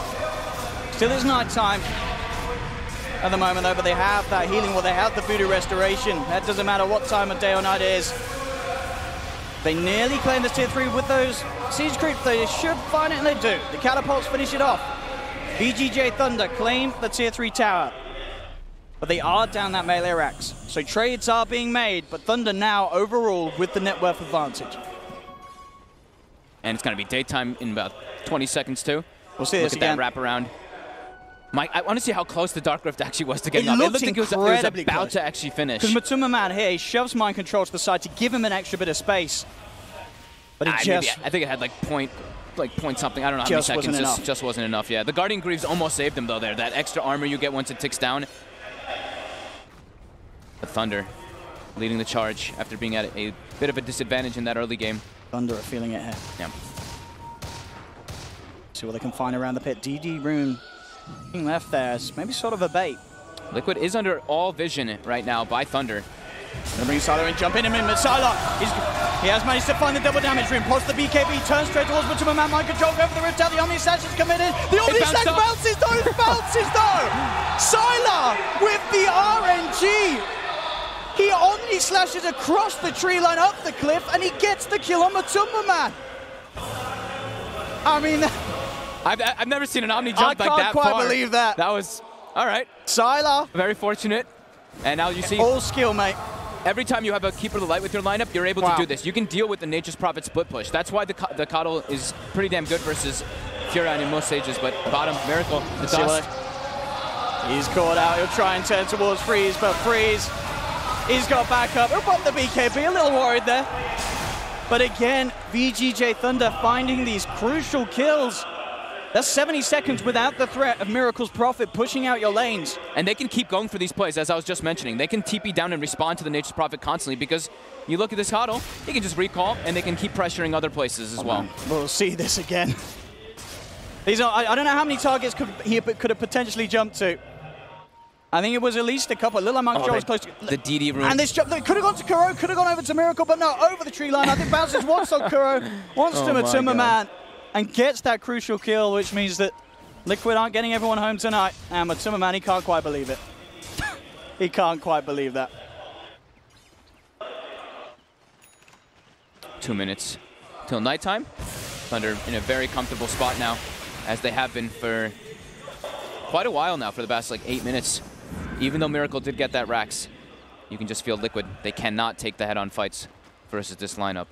Still is night time at the moment though, but they have that healing, well, they have the voodoo restoration. That doesn't matter what time of day or night it is. They nearly claim this tier 3 with those siege creeps. They should find it, and they do. The catapults finish it off. VGJ Thunder claim the tier 3 tower. But they are down that melee racks. So trades are being made, but Thunder now overall with the net worth advantage. And it's going to be daytime in about 20 seconds too. We'll see this again. Look at that wraparound. Mike, I want to see how close the Dark Rift actually was to getting up. It looked incredibly about close to actually finish. Because Matuma Man here, he shoves mind control to the side to give him an extra bit of space. But it just... I think it had like point something. I don't know how many seconds. It just wasn't enough, yeah. The Guardian Greaves almost saved him though there. That extra armor you get once it ticks down. The Thunder leading the charge after being at a bit of a disadvantage in that early game. Thunder are feeling it here. Yeah. See what they can find around the pit. DD Rune being left there is maybe sort of a bait. Liquid is under all vision right now by Thunder. Gonna bring Sylar in, jump in him, but Sylar, he has managed to find the double damage ring. Post the BKB, turns straight towards Matuma Man, mind control, go for the rift out. The Omni Slash has come in. The Omni Slash bounces though! Sylar with the RNG! He Omni Slashes across the tree line, up the cliff, and he gets the kill on Matuma Man. I mean... I've never seen an Omni jump like that far. I can't quite believe that. That was, all right. Sylar. Very fortunate. And now you see... All skill, mate. Every time you have a Keeper of the Light with your lineup, you're able to do this. You can deal with the Nature's Prophet split push. That's why the Coddle is pretty damn good versus Furion in most stages. But bottom, Miracle, the dust. He's caught out. He'll try and turn towards Freeze, but Freeze, he's got back up. He'll bump the BKB, a little worried there. But again, VGJ Thunder finding these crucial kills. That's 70 seconds without the threat of Miracle's Prophet pushing out your lanes. And they can keep going for these plays, as I was just mentioning. They can TP down and respond to the Nature's Prophet constantly, because you look at this Coddle, he can just recall, and they can keep pressuring other places as well. We'll see this again. These are, I don't know how many targets he could have potentially jumped to. I think it was at least a couple. Little Monk Joe was close to... The DD room. And this jump, could have gone to Kuro, could have gone over to Miracle, but no, over the tree line. I think bounces once on Kuro, once to Matuma Man, and gets that crucial kill, which means that Liquid aren't getting everyone home tonight. And Matuma, man, he can't quite believe it. He can't quite believe that. 2 minutes till nighttime. Thunder in a very comfortable spot now, as they have been for quite a while now, for the past like 8 minutes. Even though Miracle did get that Rax, you can just feel Liquid. They cannot take the head-on fights versus this lineup.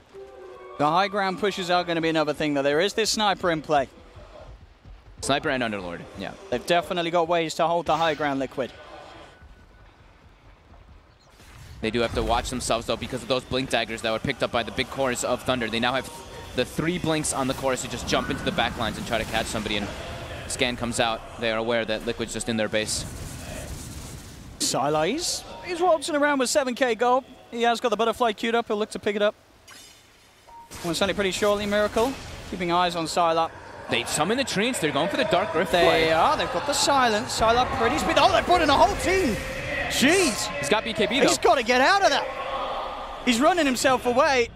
The high ground pushes are going to be another thing, though. There is this sniper in play. Sniper and Underlord, yeah. They've definitely got ways to hold the high ground, Liquid. They do have to watch themselves, though, because of those blink daggers that were picked up by the big chorus of Thunder. They now have the 3 blinks on the chorus to just jump into the back lines and try to catch somebody, and scan comes out. They are aware that Liquid's just in their base. Sylar, he's waltzing around with 7k gold. He has got the butterfly queued up. He'll look to pick it up. Almost certainly pretty shortly, Miracle. Keeping eyes on Sylar. They summon the treants. They're going for the Dark Rift. They are. They've got the silence. Sylar pretty speed. Oh, they brought in a whole team. Jeez. He's got BKB, though. He's got to get out of that. He's running himself away.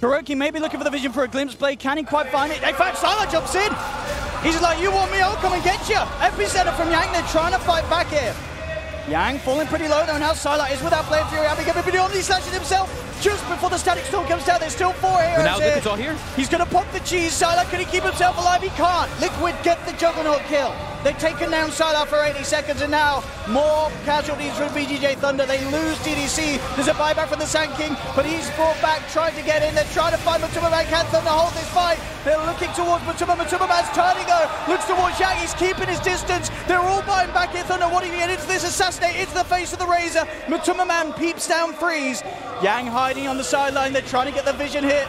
Kuroki may be looking for the vision for a glimpse play. Can he quite find it? In fact, Sylar jumps in. He's like, you want me? I'll come and get you. Epicenter from Yang. They're trying to fight back here. Yang falling pretty low though. Now Sylar is without Flame Fury. Having everybody on, he slashes himself just before the static storm comes down. There's still 4 heroes now here. Liquid's all here. He's going to pop the cheese. Sylar, can he keep himself alive? He can't. Liquid get the Juggernaut kill. They've taken down Sylar for 80 seconds, and now more casualties from VGJ Thunder. They lose DDC. There's a buyback from the Sand King, but he's brought back, trying to get in. They're trying to find Matuma Man. Can Thunder hold this fight? They're looking towards Matuma. Matuma Man's turning though. Looks towards Yang. He's keeping his distance. They're all buying back here. Thunder wanting to get into this assassinate. It's the face of the Razor. Matuma Man peeps down Freeze. Yang hiding on the sideline. They're trying to get the vision hit.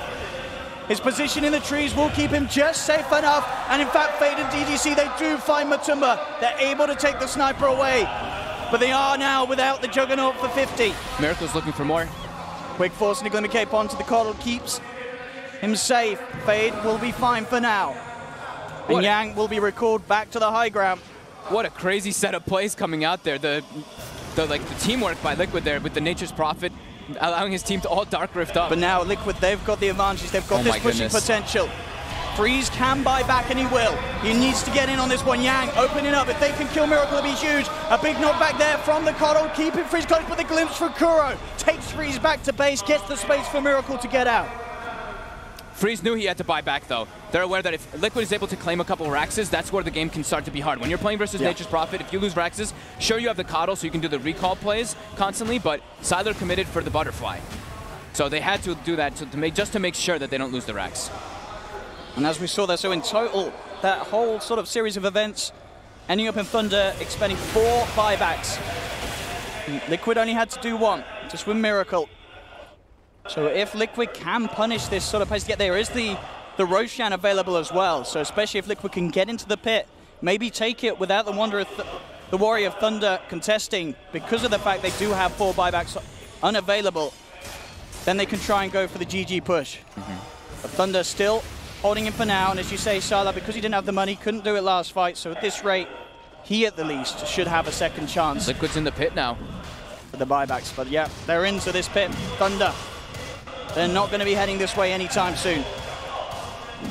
His position in the trees will keep him just safe enough. And in fact, Fade and DDC, they do find Matuma. They're able to take the sniper away. But they are now without the Juggernaut for 50. Miracle's looking for more. Quick force and a Glimmer Cape onto the Coddle keeps him safe. Fade will be fine for now. And Yang will be recalled back to the high ground. What a crazy set of plays coming out there. The teamwork by Liquid there with the Nature's Prophet, allowing his team to all Dark Rift up. But now Liquid, they've got the advantage. They've got this pushing potential. Freeze can buy back, and he will. He needs to get in on this one. Yang opening up. If they can kill Miracle, it'll be huge. A big knockback there from the Coddle, keeping Freeze close with a glimpse for Kuro. Takes Freeze back to base, gets the space for Miracle to get out. Freeze knew he had to buy back, though. They're aware that if Liquid is able to claim a couple Raxes, that's where the game can start to be hard. When you're playing versus Nature's Prophet, if you lose Raxes, sure, you have the Coddle, so you can do the recall plays constantly, but Sylar committed for the Butterfly. So they had to do that just to make sure that they don't lose the Rax. And as we saw there, so in total, that whole sort of series of events ending up in Thunder expending 4 buybacks. Liquid only had to do 1, just with Miracle. So if Liquid can punish this sort of pace to get there, is the Roshan available as well. So especially if Liquid can get into the pit, maybe take it without the Warrior of Thunder contesting, because of the fact they do have 4 buybacks unavailable, then they can try and go for the GG push. But Thunder still holding him for now, and as you say, Sylar, because he didn't have the money, couldn't do it last fight, so at this rate, he at the least should have a second chance. Liquid's in the pit now. For the buybacks, but yeah, they're into this pit. Thunder, they're not going to be heading this way anytime soon.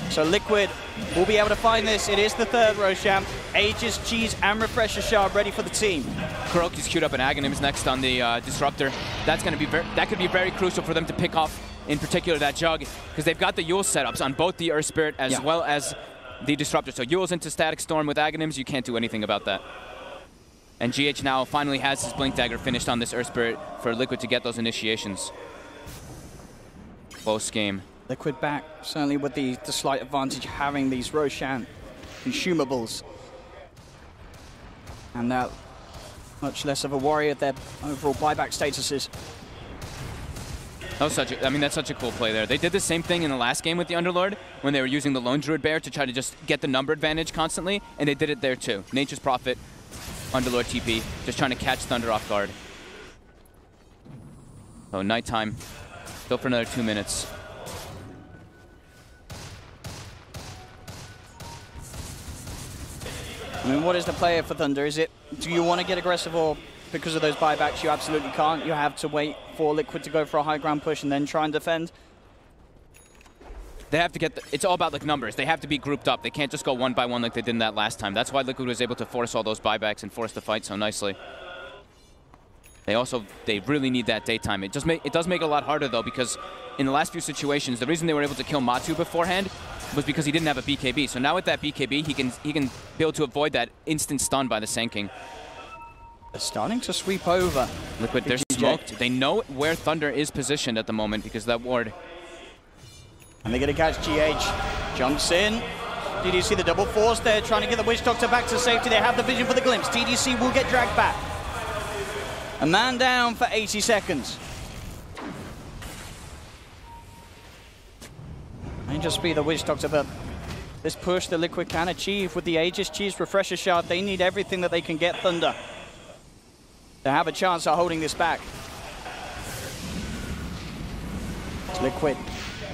So Liquid will be able to find this. It is the 3rd Roshan. Aegis, Cheese, and Refresher Shard ready for the team. Kuroki's queued up, and Aghanim's next on the Disruptor. That's going to be that could be very crucial for them to pick off, in particular, that Jug, because they've got the Yule setups on both the Earth Spirit as well as the Disruptor. So Yule's into Static Storm with Aghanims. You can't do anything about that. And GH now finally has his Blink Dagger finished on this Earth Spirit for Liquid to get those initiations. Close game. Liquid back, certainly with the slight advantage having these Roshan consumables. And that much less of a worry of their overall buyback statuses. That was that's such a cool play there. They did the same thing in the last game with the Underlord when they were using the Lone Druid Bear to try to just get the number advantage constantly, and they did it there too. Nature's Prophet, Underlord TP, just trying to catch Thunder off guard. Oh, nighttime. Still for another 2 minutes. I mean, what is the player for Thunder? Is it, do you want to get aggressive, or because of those buybacks you absolutely can't? You have to wait for Liquid to go for a high ground push and then try and defend? they have to get, it's all about like numbers. They have to be grouped up. They can't just go one by one like they did in that last time. That's why Liquid was able to force all those buybacks and force the fight so nicely. They really need that daytime. It does make it a lot harder though, because in the last few situations, the reason they were able to kill Matu beforehand was because he didn't have a BKB. So now with that BKB, he can be able to avoid that instant stun by the Sand King. They're starting to sweep over. Liquid, they're smoked. They know where Thunder is positioned at the moment because of that ward. And they're going to catch GH. Jumps in. DDC the double force there, trying to get the Witch Doctor back to safety. They have the vision for the glimpse. DDC will get dragged back. A man down for 80 seconds. May just be the Witch Doctor, but this push that Liquid can achieve with the Aegis Cheese Refresher Shard, they need everything that they can get Thunder to have a chance of holding this back. It's Liquid.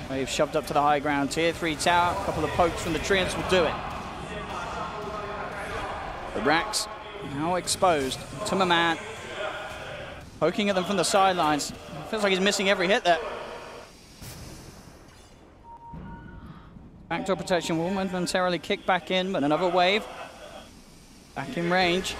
They've shoved up to the high ground. Tier 3 tower, a couple of pokes from the Treants will do it. The Rax now exposed. Tummerman poking at them from the sidelines. Feels like he's missing every hit there. Backdoor protection will momentarily kick back in, but another wave. Back in range.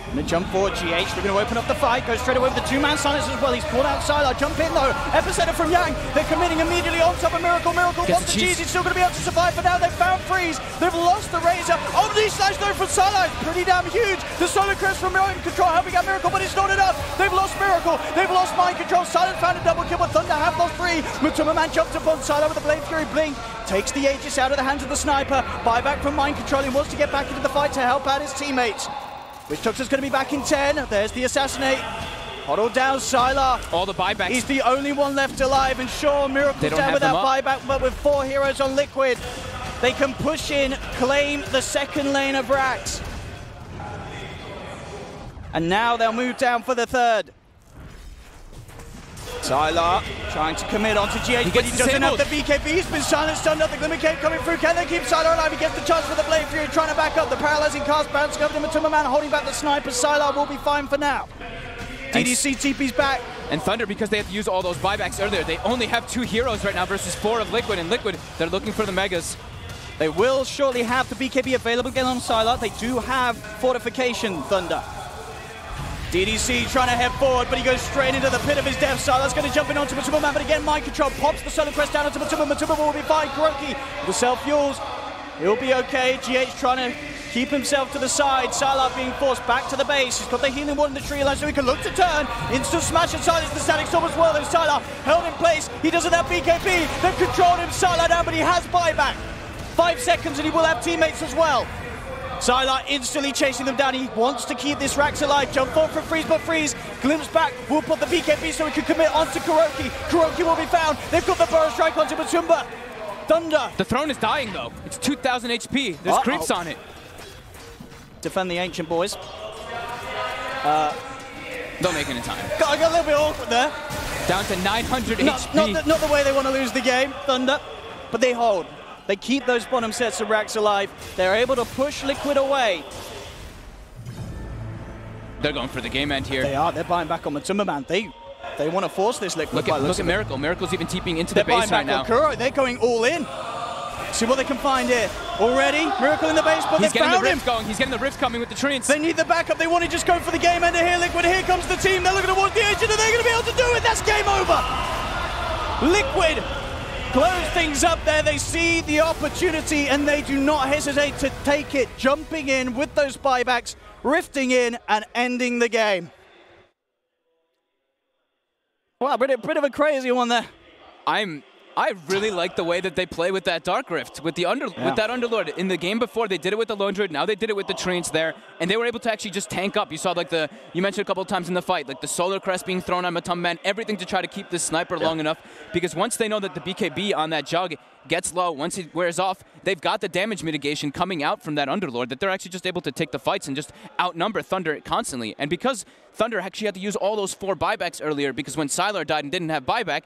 Gonna jump forward, GH, they're gonna open up the fight, go straight away with the two-man silence as well. He's caught out Sylar, jump in though, epicenter from Yang. They're committing immediately on top of Miracle. Miracle wants the cheese, he's still gonna be able to survive for now. They've found Freeze, they've lost the Razor. Omni slash though from Sylar, it's pretty damn huge. The Solar Crest from Mind Control helping out Miracle, but it's not enough. They've lost Miracle, they've lost Mind Control. Sylar found a double kill, but Thunder have lost 3. Matuma Man jumps upon Sylar with the Blade Fury Blink. Takes the Aegis out of the hands of the Sniper. Buyback from Mind Control, he wants to get back into the fight to help out his teammates. Witch Doctor's going to be back in 10. There's the Assassinate. Huddled down Sylar. All the buybacks. He's the only one left alive, and sure, Miracle's down without buyback, but with 4 heroes on Liquid, they can push in, claim the second lane of Rax. And now they'll move down for the third. Sylar trying to commit onto GH, but he doesn't have the BKB. He's been silenced, stunned up. The Glimmer Cape coming through. Can they keep Sylar alive? He gets the chance for the Blade Fury, trying to back up. The paralyzing cast bouncing over to Matuma holding back the Sniper. Sylar will be fine for now. DDC TP's back. And Thunder, because they have to use all those buybacks earlier, they only have 2 heroes right now versus 4 of Liquid. And Liquid, they're looking for the Megas. They will shortly have the BKB available again on Sylar. They do have Fortification, Thunder. DDC trying to head forward, but he goes straight into the pit of his death. Sylar's going to jump in onto Matuma Man, but again, Mind Control pops the Solar Crest down onto Matuma. Matuma will be fine. Kuroki, the self-fuels, he'll be okay. GH trying to keep himself to the side. Sylar being forced back to the base. He's got the healing ward in the tree line, so he can look to turn. Instant smash and silence the Static Storm as well. And Sylar held in place. He doesn't have BKB. They've controlled him, Sylar down, but he has buyback. 5 seconds, and he will have teammates as well. Sylar instantly chasing them down. He wants to keep this Rax alive. Jump forward from Freeze, but Freeze glimpse back. Will put the BKB so he can commit onto Kuroki. Kuroki will be found. They've got the Burrow Strike onto Matumba. Thunder. The throne is dying though. It's 2,000 HP. There's creeps on it. Defend the Ancient Boys. Don't make it in time. I got a little bit awkward there. Down to 900 HP. Not the way they want to lose the game, Thunder. But they hold. They keep those bottom sets of Rax alive. They're able to push Liquid away. They're going for the game end here. They are. They're buying back on Matuma Man. They want to force this Liquid. Look at Miracle. Miracle's even TPing into the base right now. Kuro. They're going all in. See what they can find here. Already, Miracle in the base, but he's they getting found the him. rift going. He's getting the rift coming with the Treants. They need the backup. They want to just go for the game ender here. Liquid, here comes the team. They're looking towards the edge, and they're going to be able to do it. That's game over. Liquid close things up there. They see the opportunity and they do not hesitate to take it, jumping in with those buybacks, rifting in and ending the game. Wow, bit of a crazy one there. I really like the way that they play with that Dark Rift, with that Underlord. In the game before, they did it with the Lone Druid. Now they did it with the Treants there, and they were able to actually just tank up. You saw like you mentioned a couple of times in the fight, like the Solar Crest being thrown on Matuma Man, everything to try to keep this Sniper long enough, because once they know that the BKB on that Jug gets low, once it wears off, they've got the damage mitigation coming out from that Underlord, that they're actually just able to take the fights and just outnumber Thunder constantly. And because Thunder actually had to use all those 4 buybacks earlier, because when Sylar died and didn't have buyback,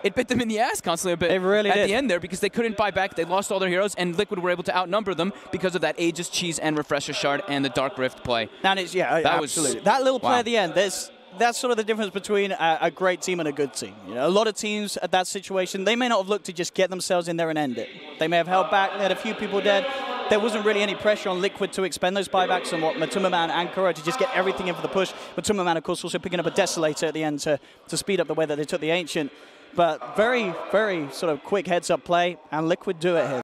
it bit them in the ass constantly a bit at the end there, because they couldn't buy back. They lost all their heroes, and Liquid were able to outnumber them because of that Aegis Cheese and Refresher Shard and the Dark Rift play. And it's, yeah, absolutely. That little play at the end, there's that's sort of the difference between a great team and a good team. You know, a lot of teams at that situation, they may not have looked to just get themselves in there and end it. They may have held back, they had a few people dead. There wasn't really any pressure on Liquid to expend those buybacks and what Matuma and Kuro to just get everything in for the push. Matuma, of course, also picking up a Desolator at the end to speed up the way that they took the Ancient. But very, very sort of quick heads-up play, and Liquid do it here.